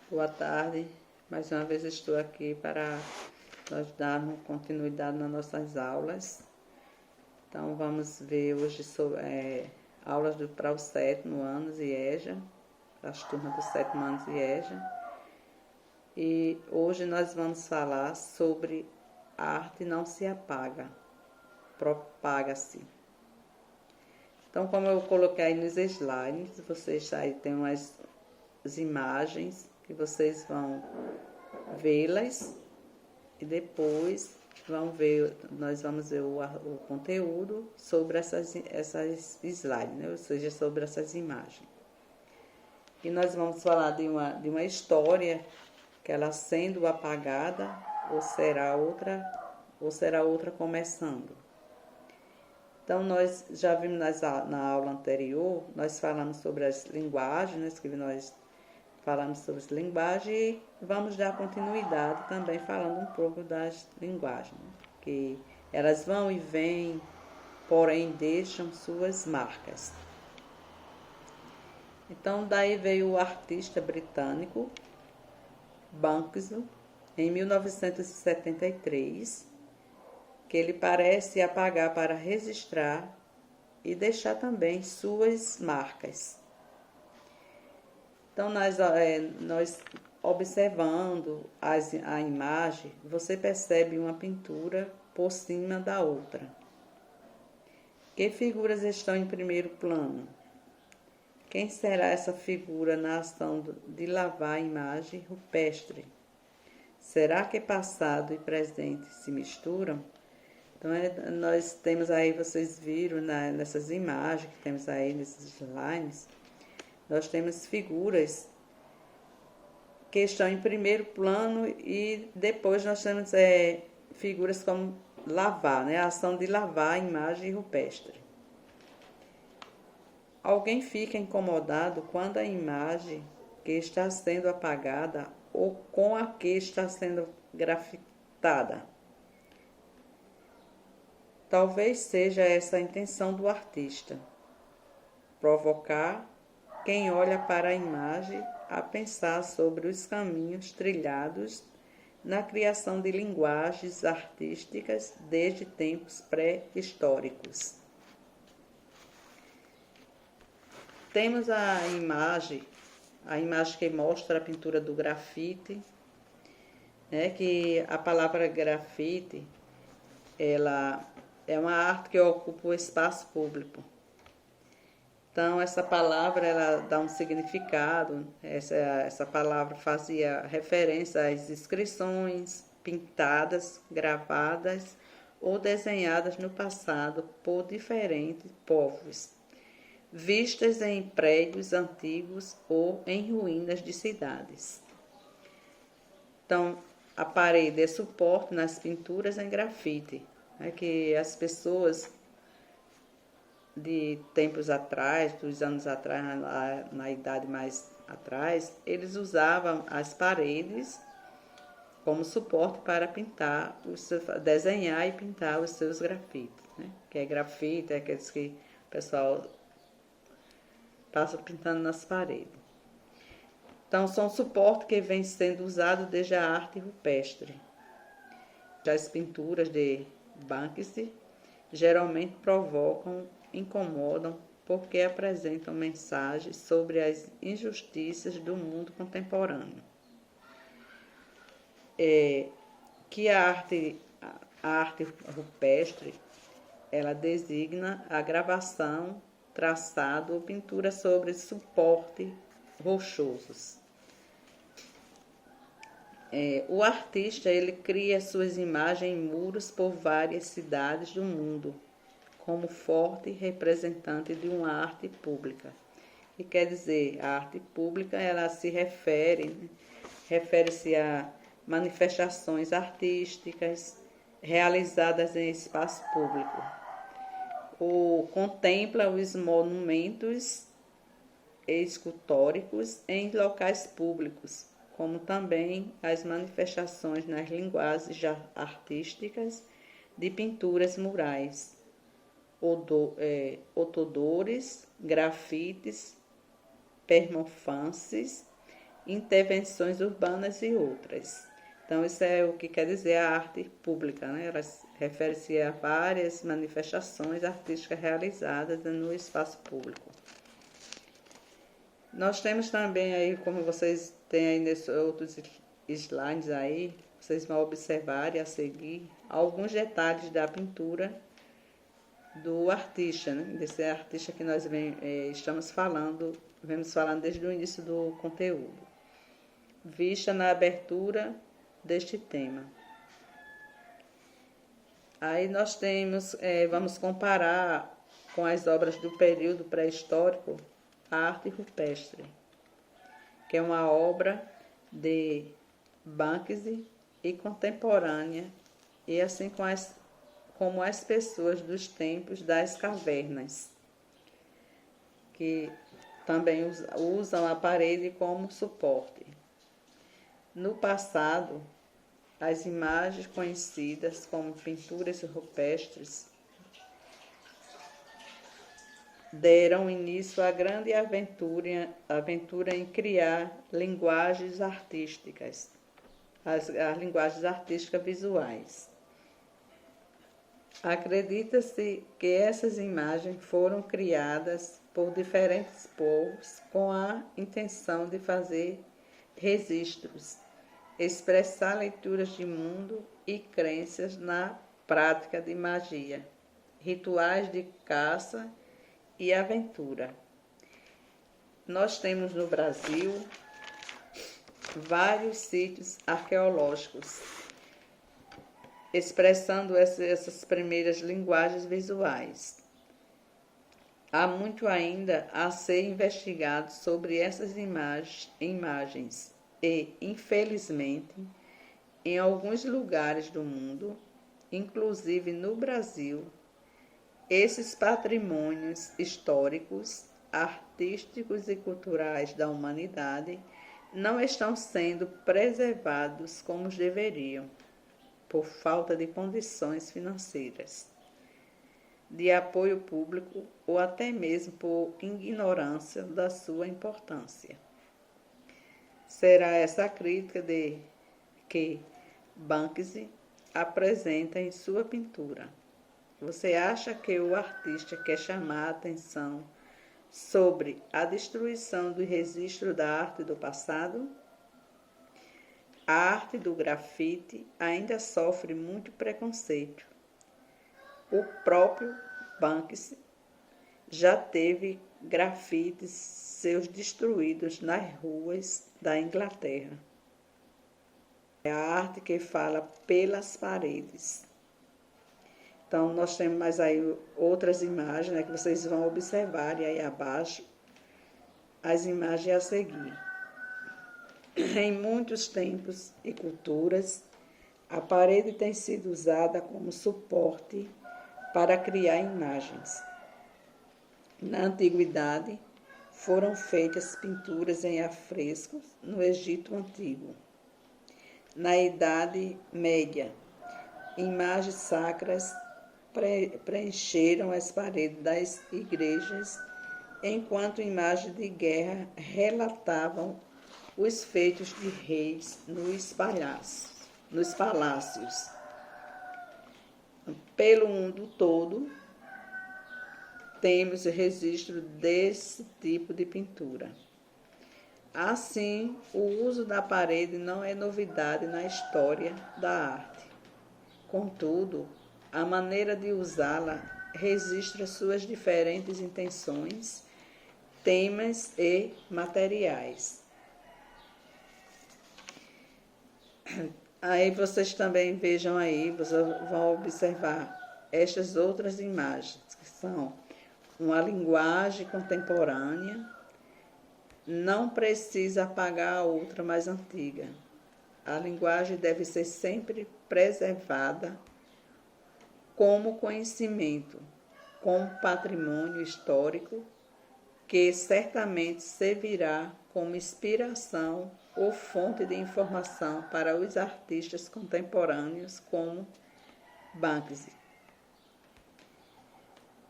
Boa tarde, mais uma vez estou aqui para nós darmos continuidade nas nossas aulas. Então vamos ver hoje sobre aulas para os 7º anos IEJA, as turmas do 7º anos IEJA. E hoje nós vamos falar sobre a arte não se apaga, propaga-se. Então, como eu coloquei aí nos slides, vocês aí tem umas imagens que vocês vão vê-las e depois nós vamos ver o conteúdo sobre essas slides, né? Ou seja, sobre essas imagens. E nós vamos falar de uma história que ela sendo apagada ou será outra começando. Então, nós já vimos na aula anterior, nós falamos sobre as linguagens, que nós falamos sobre as linguagens e vamos dar continuidade também falando um pouco das linguagens, que elas vão e vêm, porém deixam suas marcas. Então, daí veio o artista britânico Banksy, em 1973, que ele parece apagar para registrar e deixar também suas marcas. Então, nós observando a imagem, você percebe uma pintura por cima da outra. Que figuras estão em primeiro plano? Quem será essa figura na ação de lavar a imagem rupestre? Será que passado e presente se misturam? Então, nós temos aí, vocês viram nessas imagens que temos aí nesses slides, nós temos figuras que estão em primeiro plano e depois nós temos figuras como lavar, né? A ação de lavar a imagem rupestre. Alguém fica incomodado quando a imagem que está sendo apagada ou com a que está sendo grafitada. Talvez seja essa a intenção do artista, provocar quem olha para a imagem a pensar sobre os caminhos trilhados na criação de linguagens artísticas desde tempos pré-históricos. Temos a imagem que mostra a pintura do grafite, né, que a palavra grafite, ela é uma arte que ocupa o espaço público. Então, essa palavra, ela dá um significado, essa palavra fazia referência às inscrições pintadas, gravadas ou desenhadas no passado por diferentes povos, vistas em prédios antigos ou em ruínas de cidades. Então, a parede é suporte nas pinturas em grafite, né, que as pessoas de tempos atrás, dos anos atrás, na idade mais atrás, eles usavam as paredes como suporte para pintar, desenhar e pintar os seus grafites, né? Que é grafite, é aqueles que o pessoal passa pintando nas paredes. Então, são suportes que vem sendo usado desde a arte rupestre. Já as pinturas de Banksy geralmente incomodam porque apresentam mensagens sobre as injustiças do mundo contemporâneo. Que a arte rupestre, ela designa a gravação, traçado ou pintura sobre suporte rochosos. O artista, ele cria suas imagens em muros por várias cidades do mundo, como forte representante de uma arte pública. E quer dizer, a arte pública, ela se refere-se a manifestações artísticas realizadas em espaço público. Contempla os monumentos escultóricos em locais públicos, como também as manifestações nas linguagens artísticas de pinturas murais, outodores, grafites, performances intervenções urbanas e outras. Então, isso é o que quer dizer a arte pública, né? Ela refere-se a várias manifestações artísticas realizadas no espaço público. Nós temos também aí, como vocês têm aí nesses outros slides aí, vocês vão observar e a seguir alguns detalhes da pintura do artista, né? Desse artista que nós vemos falando desde o início do conteúdo, vista na abertura deste tema. Aí nós vamos comparar com as obras do período pré-histórico a arte rupestre, que é uma obra de Banksy e contemporânea, e assim como as pessoas dos tempos das cavernas, que também usam a parede como suporte. No passado, as imagens conhecidas como pinturas rupestres deram início à grande aventura em criar linguagens artísticas, as linguagens artísticas visuais. Acredita-se que essas imagens foram criadas por diferentes povos com a intenção de fazer registros, expressar leituras de mundo e crenças na prática de magia, rituais de caça e aventura. Nós temos no Brasil vários sítios arqueológicos expressando essas primeiras linguagens visuais. Há muito ainda a ser investigado sobre essas imagens e, infelizmente, em alguns lugares do mundo, inclusive no Brasil, esses patrimônios históricos, artísticos e culturais da humanidade não estão sendo preservados como deveriam, por falta de condições financeiras, de apoio público ou até mesmo por ignorância da sua importância. Será essa a crítica que Banksy apresenta em sua pintura. Você acha que o artista quer chamar a atenção sobre a destruição do registro da arte do passado? A arte do grafite ainda sofre muito preconceito. O próprio Banksy já teve grafites seus destruídos nas ruas da Inglaterra. É a arte que fala pelas paredes. Então, nós temos mais aí outras imagens, né, que vocês vão observar, e aí abaixo as imagens a seguir. Em muitos tempos e culturas, a parede tem sido usada como suporte para criar imagens. Na antiguidade, foram feitas pinturas em afrescos no Egito Antigo. Na Idade Média, imagens sacras preencheram as paredes das igrejas, enquanto imagens de guerra relatavam os feitos de reis nos palácios. Pelo mundo todo, temos registro desse tipo de pintura. Assim, o uso da parede não é novidade na história da arte. Contudo, a maneira de usá-la registra suas diferentes intenções, temas e materiais. Aí vocês também vejam aí, vocês vão observar estas outras imagens, que são uma linguagem contemporânea, não precisa apagar a outra mais antiga. A linguagem deve ser sempre preservada como conhecimento, como patrimônio histórico, que certamente servirá como inspiração ou fonte de informação para os artistas contemporâneos como Banksy.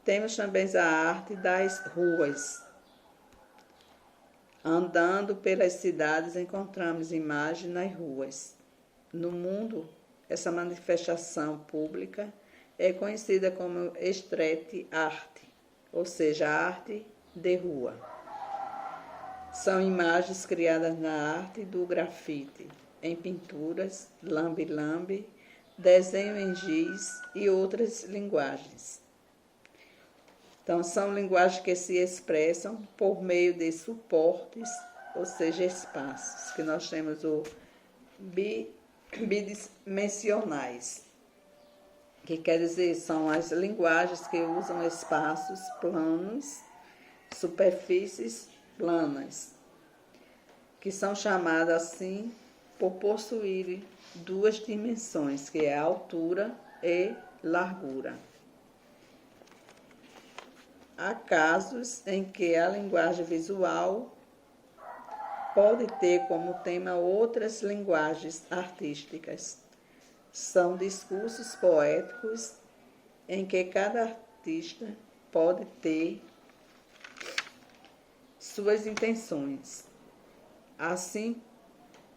Temos também a arte das ruas. Andando pelas cidades, encontramos imagens nas ruas. No mundo, essa manifestação pública é conhecida como street art, ou seja, arte de rua. São imagens criadas na arte do grafite, em pinturas, lambe-lambe, desenho em giz e outras linguagens. Então, são linguagens que se expressam por meio de suportes, ou seja, espaços, que nós temos o bidimensionais, que quer dizer, são as linguagens que usam espaços planos, superfícies planas, que são chamadas assim por possuírem duas dimensões, que é a altura e largura. Há casos em que a linguagem visual pode ter como tema outras linguagens artísticas. São discursos poéticos em que cada artista pode ter suas intenções, assim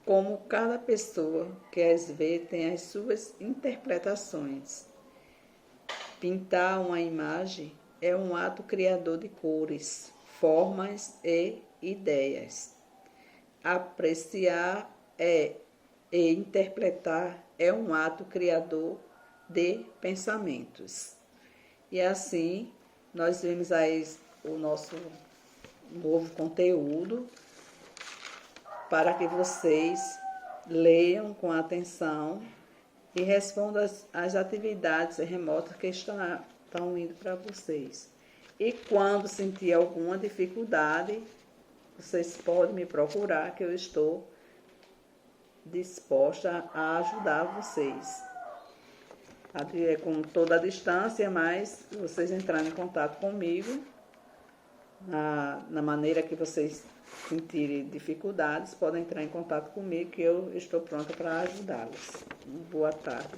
como cada pessoa que as vê tem as suas interpretações. Pintar uma imagem é um ato criador de cores, formas e ideias. Apreciar e interpretar é um ato criador de pensamentos. E assim, nós vemos aí o nosso novo conteúdo para que vocês leiam com atenção e respondam às atividades remotas que estão indo para vocês. E quando sentir alguma dificuldade, vocês podem me procurar, que eu estou disposta a ajudar vocês. Com toda a distância, mas vocês entrarem em contato comigo, na maneira que vocês sentirem dificuldades, podem entrar em contato comigo, que eu estou pronta para ajudá-los. Boa tarde.